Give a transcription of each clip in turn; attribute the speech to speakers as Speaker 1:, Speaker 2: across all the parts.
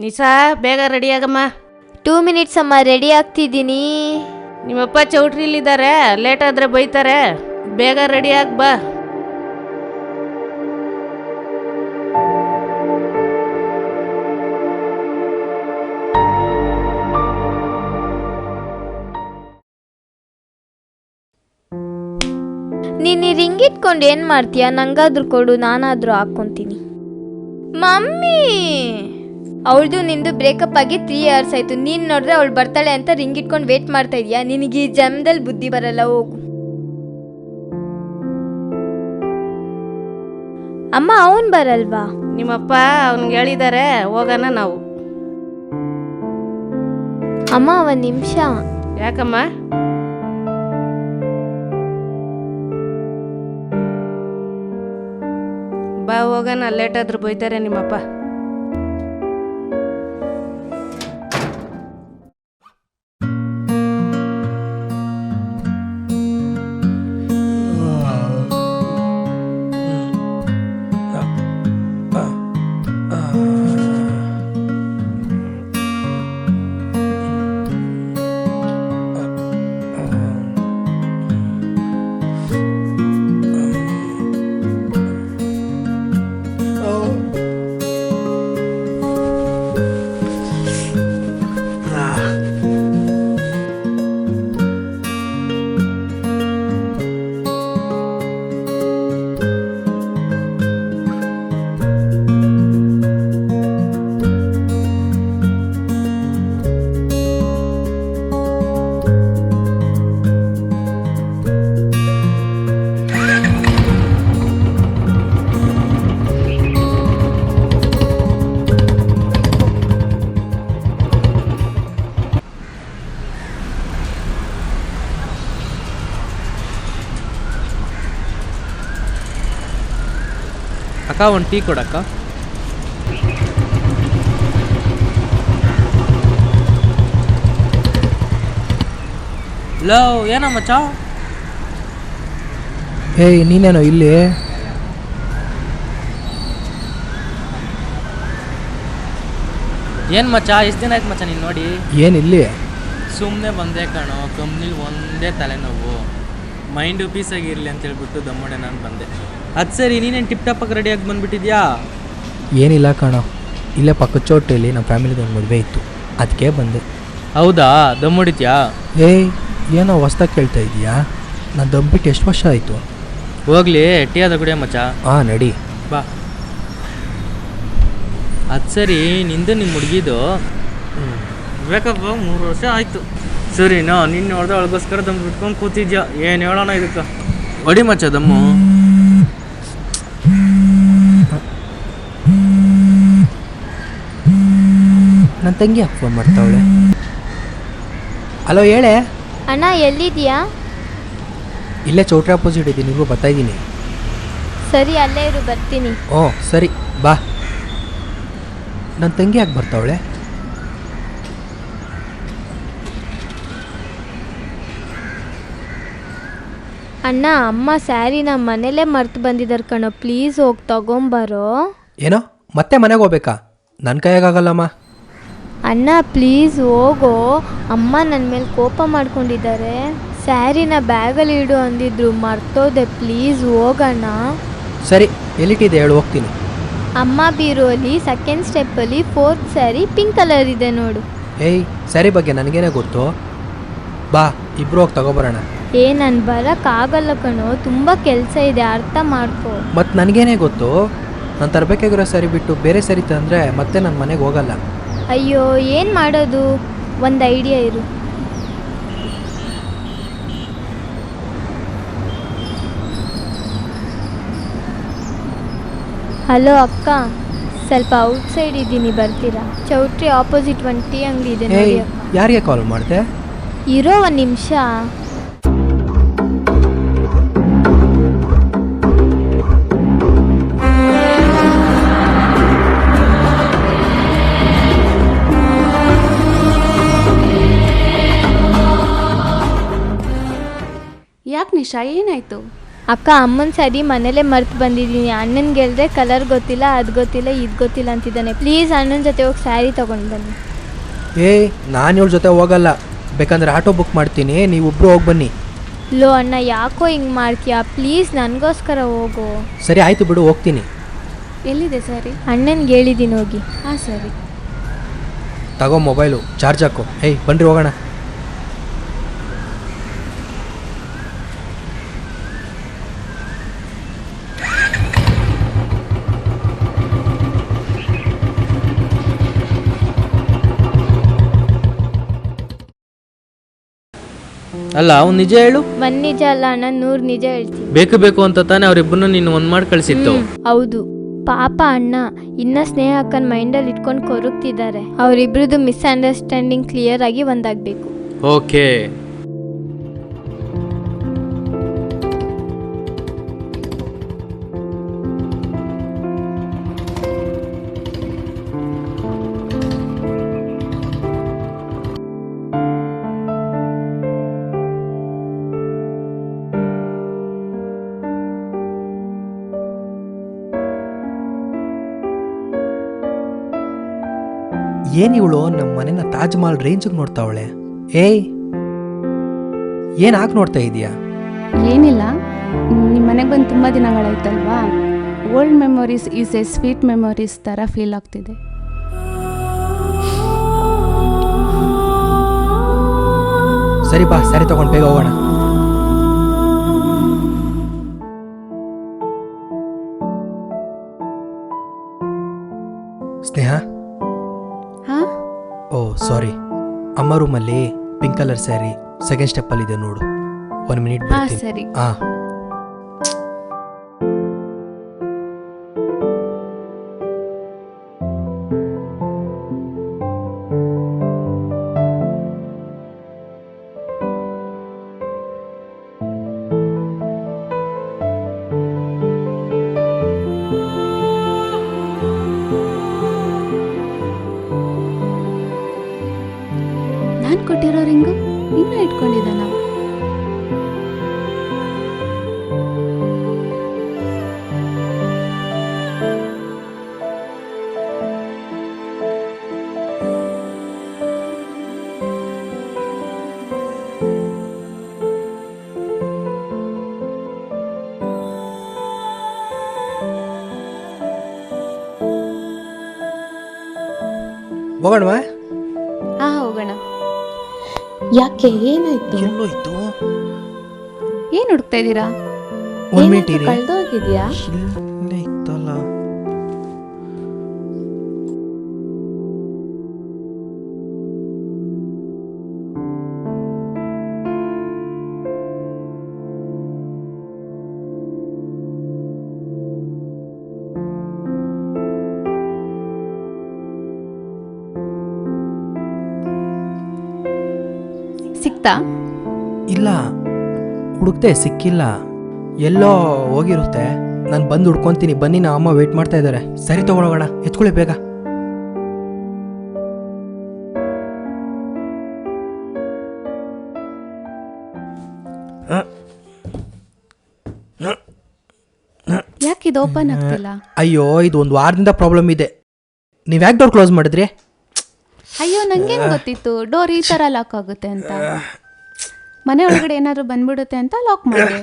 Speaker 1: ನಿಶಾ ಬೇಗ ready ಆಗಮ್ಮ.
Speaker 2: 2 minutes ಅಮ್ಮ, ready ಆಗ್ತಿದ್ದೀನಿ.
Speaker 1: ನಿಮ್ಮಪ್ಪ ಚೌಟ್ರಿಲಿದ್ದಾರೆ, ಲೇಟ್ ಆದರೆ ಬೈತಾರೆ. ಬೇಗ ರೆಡಿ ಆಗಿ ಬಾ.
Speaker 2: ನೀನು ರಿಂಗ್ ಇಟ್ಕೊಂಡು ಏನು ಮಾಡ್ತೀಯ? ನಂಗಾದ್ರೂ ಕೊಡು, ನಾನಾದರೂ ಹಾಕ್ಕೊತೀನಿ. ಮಮ್ಮಿ, ಅವಳದು ನಿಂದು ಬ್ರೇಕಪ್ ಆಗಿ 3 ಇಯರ್ಸ್ ಆಯಿತು. ನೀನು ನೋಡಿದ್ರೆ ಅವಳು ಬರ್ತಾಳೆ ಅಂತ ರಿಂಗ್ ಇಟ್ಕೊಂಡು ವೇಟ್ ಮಾಡ್ತಾ ಇದೀಯಾ? ನಿನಗೆ ಈ ಜನ್ಮದಲ್ಲಿ ಬುದ್ಧಿ ಬರಲ್ಲ, ಹೋಗು. ಅಮ್ಮ, ಅವನು ಬರಲ್ವಾ?
Speaker 1: ನಿಮ್ಮಪ್ಪ ಅವನಿಗೆ ಹೇಳಿದ್ದಾರೆ, ಹೋಗೋಣ ನಾವು.
Speaker 2: ಅಮ್ಮ, 1 ನಿಮಿಷ.
Speaker 1: ಯಾಕಮ್ಮ? ಬಾ ಹೋಗೋಣ, ಲೇಟ್ ಆದ್ರೂ ಬೈತಾರೆ ನಿಮ್ಮಪ್ಪ.
Speaker 3: ಅಕ್ಕ, ಒಂದು ಟೀ ಕೊಡಕ್ಕ. ಲೋ, ಏನೋ ಮಚ್ಚ?
Speaker 4: ಏಯ್, ನೀನೇನೋ ಇಲ್ಲಿ?
Speaker 3: ಏನು ಮಚ್ಚ, ಎಷ್ಟು ದಿನ ಆಯ್ತು ಮಚ್ಚ ನೀನು ನೋಡಿ?
Speaker 4: ಏನಿಲ್ಲಿ?
Speaker 3: ಸುಮ್ಮನೆ ಬಂದೆ ಕಣೋ, ಕಂಪ್ನಿಲಿ ಒಂದೇ ತಲೆನೋವು, ಮೈಂಡು ಪೀಸಾಗಿರಲಿ ಅಂತ ಹೇಳ್ಬಿಟ್ಟು ದಮ್ಮೋಡೆ ನಾನು ಬಂದೆ. ಅದು ಸರಿ, ನೀನೇನು ಟಿಪ್ ಟಾಪಾಗಿ ರೆಡಿಯಾಗಿ ಬಂದುಬಿಟ್ಟಿದ್ಯಾ?
Speaker 4: ಏನಿಲ್ಲ ಕಣೋ, ಇಲ್ಲೇ ಪಕ್ಕದ ಚೋಟಲ್ಲಿ ನಮ್ಮ ಫ್ಯಾಮಿಲಿದು ಒಂದು ಮದುವೆ ಇತ್ತು, ಅದಕ್ಕೆ ಬಂದೆ.
Speaker 3: ಹೌದಾ, ದಮ್ ಹೊಡಿತ್ಯಾ?
Speaker 4: ಏಯ್, ಏನೋ ಹೊಸ್ದಾಗಿ ಕೇಳ್ತಾ ಇದೀಯಾ? ನಾನು ದಮ್ಬಿಟ್ಟು ಎಷ್ಟು ವರ್ಷ ಆಯಿತು?
Speaker 3: ಹೋಗ್ಲಿ, ಟೀ ಅದ ಕುಡಿಯ ಮಚ್ಚ.
Speaker 4: ಹಾಂ, ನಡಿ
Speaker 3: ಬಾ. ಅದು ಸರಿ, ನಿಂದು ನಿಮ್ಮ ಹುಡುಗಿದು ಬೇಕಪ್ಪ 3 ವರ್ಷ ಆಯಿತು. ಸರಿನಾ, ನಿನ್ನ ನೋಡ್ದೆ ಅವಳಿಗೋಸ್ಕರ ದಮ್ ಬಿಟ್ಕೊಂಡು ಕೂತಿದ್ಯಾ? ಏನು ಹೇಳೋಣ ಇದಕ್ಕೆ? ಹೊಡಿ ಮಚ್ಚ ದಮ್ಮು.
Speaker 4: ನನ್ನ ತಂಗಿ ಯಾಕೆ ಫೋನ್ ಮಾಡ್ತಾವಳೆ? ಹಲೋ, ಹೇಳೆ.
Speaker 2: ಅಣ್ಣ, ಎಲ್ಲಿದ್ಯಾ?
Speaker 4: ಇಲ್ಲೇ ಚೌಟ್ರಿ ಅಪೋಸಿಟ್ ಇದ್ದೀನಿ, ನೀವು ಬರ್ತಾ ಇದ್ದೀನಿ.
Speaker 2: ಸರಿ, ಅಲ್ಲೇ ಇರು, ಬರ್ತೀನಿ.
Speaker 4: ಓ ಸರಿ, ಬಾ. ನನ್ನ ತಂಗಿ ಯಾಕೆ ಬರ್ತಾವಳೆ?
Speaker 2: ಅಣ್ಣ, ಅಮ್ಮ ಸ್ಯಾರಿನ ಮನೇಲೇ ಮರ್ತು ಬಂದಿದ್ದಾರೆ ಕಣೋ, ಪ್ಲೀಸ್ ಹೋಗಿ ತಗೊಂಬರೋ.
Speaker 4: ಏನೋ ಮತ್ತೆ ಮನೆಗೆ ಹೋಗ್ಬೇಕಾ? ನನ್ನ ಕೈಯಾಗಲ್ಲಮ್ಮ.
Speaker 2: ಅಣ್ಣ ಪ್ಲೀಸ್ ಹೋಗೋ, ಅಮ್ಮ ನನ್ನ ಮೇಲೆ ಕೋಪ ಮಾಡ್ಕೊಂಡಿದ್ದಾರೆ. ಸ್ಯಾರಿನ ಬ್ಯಾಗಲ್ಲಿ ಇಡು ಅಂದಿದ್ರು, ಮರ್ತೋದೆ. ಪ್ಲೀಸ್ ಹೋಗೋಣ.
Speaker 4: ಸರಿ, ಎಲ್ಲಿಟ್ಟಿದೆ ಹೇಳು, ಹೋಗ್ತೀನಿ.
Speaker 2: ಅಮ್ಮ ಬೀರುವಲ್ಲಿ 2nd ಸ್ಟೆಪ್ಪಲ್ಲಿ 4th sari pink colour ಇದೆ ನೋಡು.
Speaker 4: ಏಯ್, ಸ್ಯಾರಿ ಬಗ್ಗೆ ನನಗೇನೆ ಗೊತ್ತು, ಬಾ ಇಬ್ರು ಹೋಗಿ ತಗೊಬರೋಣ.
Speaker 2: ನಾನು ಬರೋಕ್ಕಾಗಲ್ಲ ಕಣೋ, ತುಂಬ ಕೆಲಸ ಇದೆ, ಅರ್ಥ ಮಾಡ್ಕೋ.
Speaker 4: ಮತ್ತು ನನಗೇನೆ ಗೊತ್ತು, ನಾನು ತರಬೇಕಾಗಿರೋ ಸ್ಯಾರಿ ಬಿಟ್ಟು ಬೇರೆ ಸ್ಯಾರಿ ತಂದರೆ ಮತ್ತೆ ನನ್ನ ಮನೆಗೆ ಹೋಗಲ್ಲ.
Speaker 2: ಅಯ್ಯೋ, ಏನು ಮಾಡೋದು? ಒಂದು ಐಡಿಯಾ ಇರು. ಹಲೋ ಅಕ್ಕ, ಸ್ವಲ್ಪ ಔಟ್ಸೈಡ್ ಇದ್ದೀನಿ, ಬರ್ತೀರಾ? ಚೌಟ್ರಿ ಆಪೋಸಿಟ್ ಒಂದು ಟೀ ಅಂಗಡಿ ಇದೆ ನೋಡಿ
Speaker 4: ಏಯ್,
Speaker 2: ಅಕ್ಕ.
Speaker 4: ಯಾರಿಗೆ ಕಾಲ್ ಮಾಡಿದೆ?
Speaker 2: ಇರೋ 1 ನಿಮಿಷ.
Speaker 1: ಯಾಕೆ ನಿಶಾ, ಏನಾಯಿತು?
Speaker 2: ಅಕ್ಕ ಅಮ್ಮನ ಸ್ಯಾರಿ ಮನೇಲೆ ಮರ್ತು ಬಂದಿದ್ದೀನಿ. ಅಣ್ಣನಿಗೆ ಹೇಳಿದ್ರೆ ಕಲರ್ ಗೊತ್ತಿಲ್ಲ, ಅದು ಗೊತ್ತಿಲ್ಲ, ಇದು ಗೊತ್ತಿಲ್ಲ ಅಂತಿದ್ದಾನೆ. ಪ್ಲೀಸ್ ಅಣ್ಣನ ಜೊತೆ ಹೋಗಿ ಸ್ಯಾರಿ ತೊಗೊಂಡು ಬನ್ನಿ.
Speaker 4: ಏಯ್ ನಾನು ಇವಳ ಜೊತೆ ಹೋಗಲ್ಲ, ಬೇಕಂದ್ರೆ ಆಟೋ ಬುಕ್ ಮಾಡ್ತೀನಿ, ನೀವಿಬ್ರು ಹೋಗಿ ಬನ್ನಿ.
Speaker 2: ಲೋ ಅಣ್ಣ, ಯಾಕೋ ಹಿಂಗೆ ಮಾಡ್ತೀಯಾ? ಪ್ಲೀಸ್ ನನಗೋಸ್ಕರ ಹೋಗು.
Speaker 4: ಸರಿ ಆಯಿತು ಬಿಡು, ಹೋಗ್ತೀನಿ.
Speaker 5: ಎಲ್ಲಿದೆ ಸ್ಯಾರಿ?
Speaker 2: ಅಣ್ಣನಿಗೆ ಹೇಳಿದ್ದೀನಿ ಹೋಗಿ.
Speaker 5: ಹಾಂ ಸರಿ.
Speaker 4: ತಗೋ ಮೊಬೈಲು, ಚಾರ್ಜ್ ಹಾಕು. ಏಯ್ ಬನ್ನಿರಿ ಹೋಗೋಣ.
Speaker 3: ಅಲ್ಲ ಅವ್ನು ನಿಜ ಹೇಳು.
Speaker 2: ಒಂದು ನಿಜ ಅಲ್ಲ ಅಣ್ಣ, 100 ನಿಜ ಹೇಳ್ತೀನಿ.
Speaker 3: ಬೇಕು ಅಂತ ತಾನೇ ಅವ್ರಿಬ್ಬರನ್ನ ನೀನು ಒಂದ್ ಮಾಡಿ ಕಳ್ಸಿತ್ತು.
Speaker 2: ಹೌದು, ಪಾಪ ಅಣ್ಣ ಇನ್ನ ಸ್ನೇಹ ಅಕ್ಕನ ಮೈಂಡಲ್ಲಿ ಇಟ್ಕೊಂಡು ಕೊರಗ್ತಿದ್ದಾರೆ. ಅವರಿಬ್ರದ್ದು ಮಿಸ್ಅಂಡರ್ಸ್ಟ್ಯಾಂಡಿಂಗ್ ಕ್ಲಿಯರ್ ಆಗಿ ಒಂದಾಗಬೇಕು.
Speaker 3: ಓಕೆ.
Speaker 4: ಏನಿವಳು ನಮ್ಮ ಮನೆನ ತಾಜ್ ಮಹಲ್ ರೇಂಜಿಗೆ ನೋಡ್ತಾವಳೆ. ಏಯ್ ಏನು ಹಾಕಿ ನೋಡ್ತಾ ಇದೀಯಾ?
Speaker 5: ಏನಿಲ್ಲ, ನಿಮ್ಮ ಮನೆಗೆ ಬಂದು ತುಂಬ ದಿನಗಳಾಯ್ತಲ್ವಾ, old memories is a sweet memories ಥರ ಫೀಲ್ ಆಗ್ತಿದೆ.
Speaker 4: ಸರಿ ಬಾ, ಸರಿ ತಗೊಂಡು ಬೇಗ ಹೋಗೋಣ. ಸ್ನೇಹ.
Speaker 5: ಹಾಂ,
Speaker 4: ಓ ಸಾರಿ, ಅಮ್ಮ ರೂಮಲ್ಲಿ ಪಿಂಕ್ ಕಲರ್ ಸ್ಯಾರಿ ಸೆಕೆಂಡ್ ಸ್ಟೆಪ್ಪಲ್ಲಿ ಇದೆ ನೋಡು. 1 ಮಿನಿಟ್
Speaker 5: ಹಾಂ
Speaker 4: ಬರ್ತೀನಿ.
Speaker 5: ಸರಿ.
Speaker 4: ಹಾಂ.
Speaker 5: ನಾನು ಕೊಟ್ಟಿರೋ ರಿಂಗು ಇನ್ನೂ ಇಟ್ಕೊಂಡಿದ್ದಾನ?
Speaker 4: ಹೋಗೋಣವಾ?
Speaker 5: ಹಾಂ ಹೋಗೋಣ.
Speaker 6: ಯಾಕೆ ಏನಾಯ್ತು?
Speaker 4: ಎಲ್ಲೋಯ್ತು?
Speaker 5: ಏನು ಹುಡುಕ್ತಾ ಇದ್ದೀರಾ?
Speaker 4: 1 ಮಿನಿಟ್ ಇರಿ.
Speaker 6: ಕಳ್ದೋಗಿದ್ಯಾ?
Speaker 4: ಇಲ್ಲೇ ಇತ್ತಲ್ಲ.
Speaker 5: ಸಿಕ್ತಾ?
Speaker 4: ಇಲ್ಲ, ಹುಡುಕ್ತೆ, ಸಿಕ್ಕಿಲ್ಲ. ಎಲ್ಲೋ ಹೋಗಿರುತ್ತೆ. ನಾನು ಬಂದು ಹುಡ್ಕೊತೀನಿ. ಬನ್ನಿ, ನಾ ಅಮ್ಮ ವೇಟ್ ಮಾಡ್ತಾ ಇದ್ದಾರೆ. ಸರಿ ತಗೊಳೋಣ, ಎತ್ಕೊಳ್ಳಿ ಬೇಗ.
Speaker 5: ಯಾಕೆ ಇದು ಓಪನ್ ಆಗ್ತಿಲ್ಲ?
Speaker 4: ಅಯ್ಯೋ, ಇದು 1 ವಾರದಿಂದ ಪ್ರಾಬ್ಲಮ್ ಇದೆ. ನೀವು ಯಾಕೆ ಡೋರ್ ಕ್ಲೋಸ್ ಮಾಡಿದ್ರಿ?
Speaker 5: ಅಯ್ಯೋ, ನಂಗೇನು ಗೊತ್ತಿತ್ತು ಡೋರ್ ಈ ಥರ ಲಾಕ್ ಆಗುತ್ತೆ ಅಂತ. ಮನೆ ಒಳಗಡೆ ಏನಾದರೂ ಬಂದ್ಬಿಡುತ್ತೆ ಅಂತ ಲಾಕ್ ಮಾಡಿದೆ.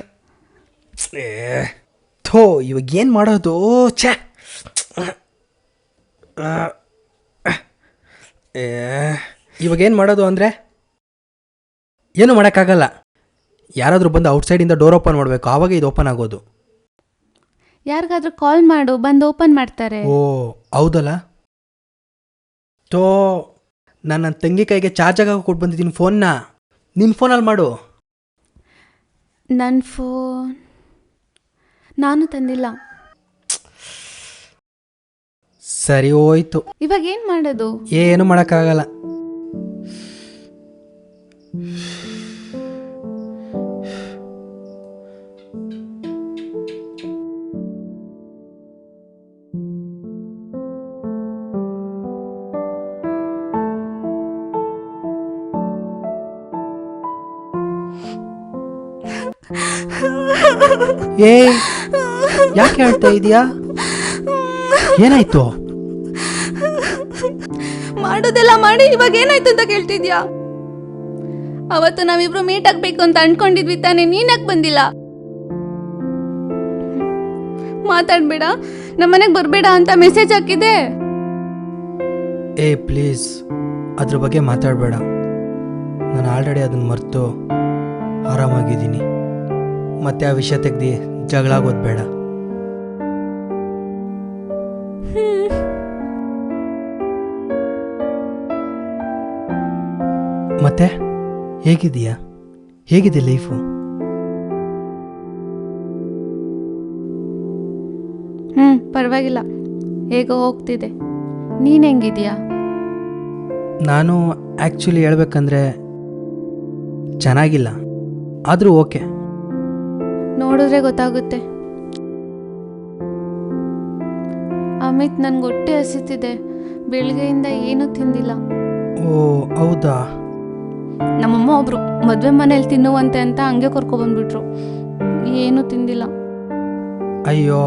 Speaker 4: ಥೋ, ಇವಾಗ ಏನು ಮಾಡೋದು? ಛೇ, ಇವಾಗ ಏನು ಮಾಡೋದು ಅಂದರೆ ಏನು ಮಾಡೋಕ್ಕಾಗಲ್ಲ. ಯಾರಾದರೂ ಬಂದು ಔಟ್ಸೈಡಿಂದ ಡೋರ್ ಓಪನ್ ಮಾಡಬೇಕು, ಆವಾಗ ಇದು ಓಪನ್ ಆಗೋದು.
Speaker 5: ಯಾರಿಗಾದ್ರೂ ಕಾಲ್ ಮಾಡು, ಬಂದು ಓಪನ್ ಮಾಡ್ತಾರೆ.
Speaker 4: ಓ ಹೌದಲ್ಲ. ತೋ, ನಾನು ನನ್ನ ತಂಗಿ ಕೈಗೆ ಚಾರ್ಜಾಗ ಕೊಟ್ಟು ಬಂದಿದ್ದೀನಿ ಫೋನ್ನ. ನಿನ್ನ ಫೋನಲ್ಲಿ ಮಾಡು.
Speaker 5: ನನ್ನ ಫೋನ್ ನಾನು ತಂದಿಲ್ಲ.
Speaker 4: ಸರಿ ಹೋಯ್ತು.
Speaker 5: ಇವಾಗ ಏನು ಮಾಡೋದು?
Speaker 4: ಏನು ಮಾಡೋಕ್ಕಾಗಲ್ಲ. ಏಯ್ ಯಾಕೆ ಹೇಳ್ತಾ ಇದೀಯಾ? ಏನಾಯ್ತು?
Speaker 5: ಮಾಡೋದೆಲ್ಲ ಮಾಡಿ ಇವಾಗ ಏನಾಯ್ತು ಅಂತ ಕೇಳ್ತಿದ್ಯಾ? ಅವತ್ತು ನಾವಿಬ್ರು ಮೀಟ್ ಆಗ್ಬೇಕು ಅಂತ ಅನ್ಕೊಂಡಿದ್ವಿ ತಾನೆ, ನೀನ್ಯಾಕೆ ಬಂದಿಲ್ಲ? ಮಾತಾಡ್ಬೇಡ, ನಮ್ಮನೆಗೆ ಬರಬೇಡ ಅಂತ ಮೆಸೇಜ್ ಹಾಕಿದೆ.
Speaker 4: ಏ ಪ್ಲೀಸ್ ಅದ್ರ ಬಗ್ಗೆ ಮಾತಾಡಬೇಡ. ನಾನು ಆಲ್ರೆಡಿ ಅದನ್ನು ಮರೆತು ಆರಾಮಾಗಿದ್ದೀನಿ. ಮತ್ತೆ ಆ ವಿಷಯ ತೆಗ್ದು ಜಗಳ ಆಗೋದು ಬೇಡ. ಮತ್ತೆ ಹೇಗಿದೀಯಾ? ಹೇಗಿದೆ ಲೈಫು?
Speaker 5: ಪರವಾಗಿಲ್ಲ, ಹೇಗೋ ಹೋಗ್ತಿದೆ. ನೀನು ಹೆಂಗಿದೀಯಾ?
Speaker 4: ನಾನು ಆ್ಯಕ್ಚುಲಿ ಹೇಳ್ಬೇಕಂದ್ರೆ ಚೆನ್ನಾಗಿಲ್ಲ, ಆದರೂ ಓಕೆ.
Speaker 5: ನೋಡಿದ್ರೆ ಗೊತ್ತಾಗುತ್ತೆ. ಅಮಿತ್, ನನ್ಗೆ ಹೊಟ್ಟೆ ಹಸಿತಿದೆ. ಬೆಳಗ್ಗೆಯಿಂದ ಏನೂ ತಿಂದಿಲ್ಲ.
Speaker 4: ಓ ಹೌದಾ?
Speaker 5: ನಮ್ಮಮ್ಮ ಒಬ್ರು ಮದುವೆ ಮನೇಲಿ ತಿನ್ನುವಂತೆ ಅಂತ ಹಂಗೆ ಕರ್ಕೊಬಂದ್ಬಿಟ್ರು. ಏನೂ ತಿಂದಿಲ್ಲ.
Speaker 4: ಅಯ್ಯೋ,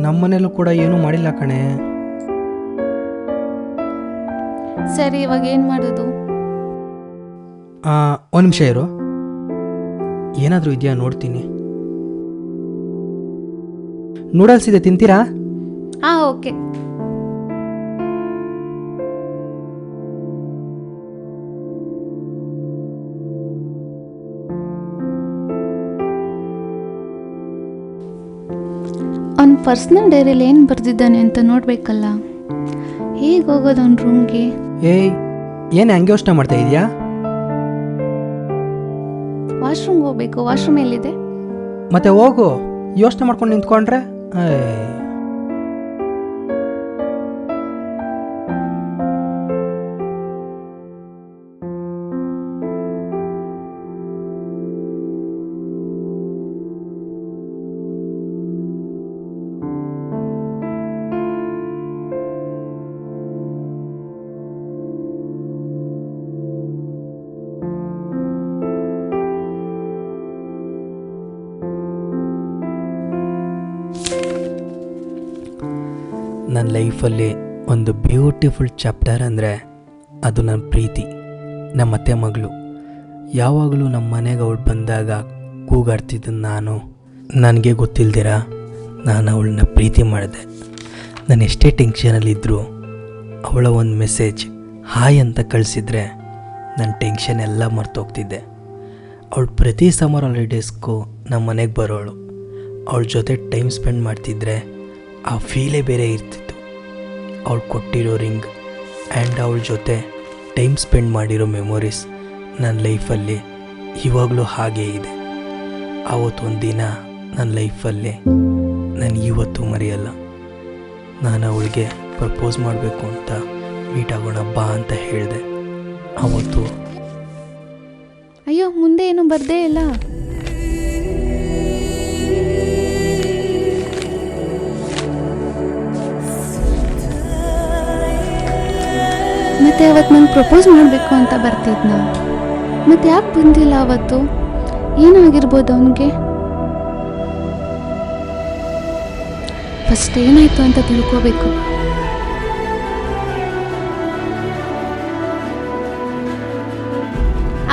Speaker 4: ನಮ್ಮನೇಲೂ ಕೂಡ ಏನೂ ಮಾಡಿಲ್ಲ ಕಣೆ.
Speaker 5: ಸರಿ, ಇವಾಗ ಏನು ಮಾಡೋದು?
Speaker 4: ಒಂದು ನಿಮಿಷ ಇರು, ಏನಾದರೂ ಇದೆಯಾ ನೋಡ್ತೀನಿ. ನೂಡಲ್ಸ್ ಇದೆ, ತಿಂತೀರಾ?
Speaker 5: ಓಕೆ. ಅವ್ನ ಪರ್ಸ್ನಲ್ ಡೈರಿಯಲ್ಲಿ ಏನು ಬರೆದಿದ್ದಾನೆ ಅಂತ ನೋಡಬೇಕಲ್ಲ. ಹೇಗೆ ಹೋಗೋದು ಅವ್ನ ರೂಮ್ಗೆ?
Speaker 4: ಏಯ್, ಏನು ಹಂಗೆ ಯೋಚನೆ ಮಾಡ್ತಾ ಇದೆಯಾ?
Speaker 5: ವಾಶ್ರೂಮ್ಗೆ ಹೋಗ್ಬೇಕು. ವಾಶ್ರೂಮ್ ಎಲ್ಲಿದೆ?
Speaker 4: ಮತ್ತೆ ಹೋಗು, ಯೋಚನೆ ಮಾಡ್ಕೊಂಡು ನಿಂತ್ಕೊಂಡ್ರೆ. ನನ್ನ ಲೈಫಲ್ಲಿ ಒಂದು ಬ್ಯೂಟಿಫುಲ್ ಚಾಪ್ಟರ್ ಅಂದರೆ ಅದು ನನ್ನ ಪ್ರೀತಿ. ನಮ್ಮ ಅತ್ತೆ ಮಗಳು ಯಾವಾಗಲೂ ನಮ್ಮ ಮನೆಗೆ ಅವಳು ಬಂದಾಗ ಕೂಗಾಡ್ತಿದ್ದ ನಾನು, ನನಗೆ ಗೊತ್ತಿಲ್ದಿರ ನಾನು ಅವಳನ್ನ ಪ್ರೀತಿ ಮಾಡಿದೆ. ನಾನು ಎಷ್ಟೇ ಟೆನ್ಷನಲ್ಲಿದ್ದರೂ ಅವಳ ಒಂದು ಮೆಸೇಜ್ ಹಾಯ್ ಅಂತ ಕಳಿಸಿದ್ರೆ ನನ್ನ ಟೆನ್ಷನ್ ಎಲ್ಲ ಮರ್ತೋಗ್ತಿದ್ದೆ. ಅವಳು ಪ್ರತಿ ಸಮ್ಮರ್ ಹಾಲಿಡೇಸ್ಗೂ ನಮ್ಮ ಮನೆಗೆ ಬರೋಳು. ಅವಳ ಜೊತೆ ಟೈಮ್ ಸ್ಪೆಂಡ್ ಮಾಡ್ತಿದ್ರೆ ಆ ಫೀಲೇ ಬೇರೆ ಇರ್ತಿತ್ತು. ಅವಳು ಕೊಟ್ಟಿರೋ ರಿಂಗ್ ಆ್ಯಂಡ್ ಅವಳ ಜೊತೆ ಟೈಮ್ ಸ್ಪೆಂಡ್ ಮಾಡಿರೋ ಮೆಮೊರೀಸ್ ನನ್ನ ಲೈಫಲ್ಲಿ ಇವಾಗಲೂ ಹಾಗೇ ಇದೆ. ಆವತ್ತೊಂದು ದಿನ ನನ್ನ ಲೈಫಲ್ಲಿ ನಾನು ಇವತ್ತು ಮರೆಯಲ್ಲ. ನಾನು ಅವಳಿಗೆ ಪ್ರಪೋಸ್ ಮಾಡಬೇಕು ಅಂತ ಮೀಟ್ ಆಗೋಣ ಬಾ ಅಂತ ಹೇಳಿದೆ. ಆವತ್ತು
Speaker 5: ಅಯ್ಯೋ, ಮುಂದೆ ಏನು ಬರ್ದೇ ಇಲ್ಲ. ಮತ್ತೆ ಅವತ್ತು ನಂಗೆ ಪ್ರಪೋಸ್ ಮಾಡಬೇಕು ಅಂತ ಬರ್ತಿದ್ನ. ಮತ್ತೆ ಯಾಕೆ ಬಂದಿಲ್ಲ ಅವತ್ತು? ಏನಾಗಿರ್ಬೋದು ಅವನಿಗೆ? ಫಸ್ಟ್ ಏನಾಯ್ತು ಅಂತ ತಿಳ್ಕೋಬೇಕು.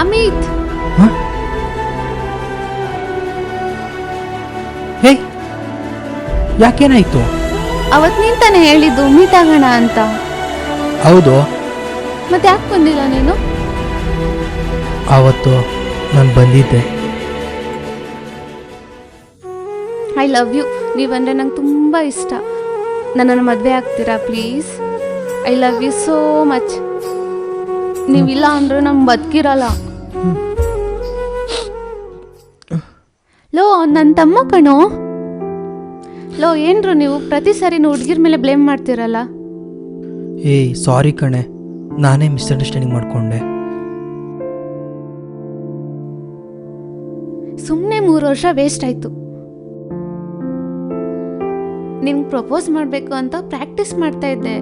Speaker 5: ಅಮಿತ್,
Speaker 4: ಹೇ, ಯಾಕೇನಾಯಿತು?
Speaker 5: ಅವತ್ತು ನೀನ್ ತಾನೇ ಹೇಳಿದ್ದು ಮೀಟ್ ಆಗೋಣ ಅಂತ.
Speaker 4: ಹೌದು,
Speaker 5: ಮತ್ತೆ ಯಾಕೆ ಬಂದಿಲ್ಲ ನೀನು?
Speaker 4: ಆವತ್ತು ನಾನು ಬಂದಿದ್ದೆ.
Speaker 5: I love you. ನೀವಂದರೆ ನಂಗೆ ತುಂಬ ಇಷ್ಟ. ನನ್ನನ್ನು ಮದುವೆ ಆಗ್ತೀರಾ please? I love you so much. ನೀವಿಲ್ಲ ಅಂದ್ರೆ ನಮ್ಗೆ ಬದುಕಿರಲ್ಲ. ಲೋ, ನನ್ನ ತಮ್ಮ ಕಣೋ. ಲೋ, ಏನ್ರು ನೀವು ಪ್ರತಿ ಸಾರಿ ಹುಡುಗಿರ ಮೇಲೆ ಬ್ಲೇಮ್ ಮಾಡ್ತೀರಲ್ಲ?
Speaker 4: ಏಯ್ ಸಾರಿ ಕಣೆ, ನಾನೇ ಮಿಸ್ಅಂಡರ್ಸ್ಟ್ಯಾಂಡಿಂಗ್ ಮಾಡಿಕೊಂಡೆ.
Speaker 5: ಸುಮ್ಮನೆ 3 ವರ್ಷ ವೇಸ್ಟ್ ಆಯಿತು. ನಿನ್ಗೆ ಪ್ರಪೋಸ್ ಮಾಡಬೇಕು ಅಂತ ಪ್ರಾಕ್ಟೀಸ್ ಮಾಡ್ತಾ ಇದ್ದೆ.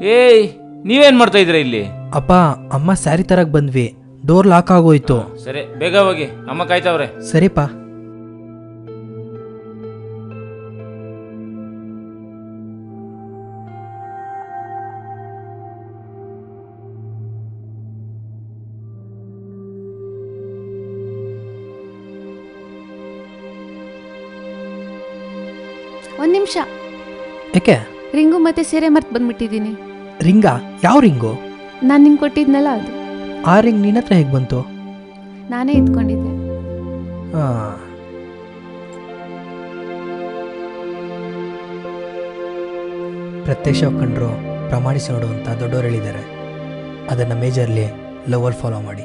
Speaker 7: ಏಯ್ ನೀವೇನ್ ಮಾಡ್ತಾ ಇದ್ದೀರಾ ಇಲ್ಲಿ?
Speaker 4: ಅಪ್ಪ ಅಮ್ಮ ಸ್ಯಾರಿ ತರಕ್ ಬಂದ್ವಿ, ಡೋರ್ ಲಾಕ್ ಆಗೋಯ್ತು.
Speaker 7: ಸರಿ ಬೇಗ ಹೋಗಿ, ಅಮ್ಮ ಕಾಯ್ತಾವ್ರೆ.
Speaker 4: ಸರಿಪ್ಪ.
Speaker 5: ಒಂದು ನಿಮಿಷ,
Speaker 4: ಯಾಕೆ?
Speaker 5: ರಿಂಗು ಮತ್ತೆ ಸೀರೆ ಮರ್ತು ಬಂದ್ಬಿಟ್ಟಿದ್ದೀನಿ.
Speaker 4: ರಿಂಗಾ? ಯಾವ ರಿಂಗು?
Speaker 5: ನಾನು ನಿಂಗೆ ಕೊಟ್ಟಿದ್ನಲ್ಲ ಅದು.
Speaker 4: ಆ ರಿಂಗ್ ನಿನ್ನ ಹತ್ರ ಹೇಗೆ ಬಂತು?
Speaker 5: ನಾನೇ ಇಟ್ಕೊಂಡಿದ್ದೆ.
Speaker 4: ಹಾಂ. ಪ್ರತ್ಯಕ್ಷ ಕಂಡ್ರು ಪ್ರಮಾಣಿಸಿ ನೋಡು ಅಂತ ದೊಡ್ಡವರು ಹೇಳಿದ್ದಾರೆ. ಅದನ್ನು ಮೇಜರ್ಲಿ ಲವರ್ ಫಾಲೋ ಮಾಡಿ.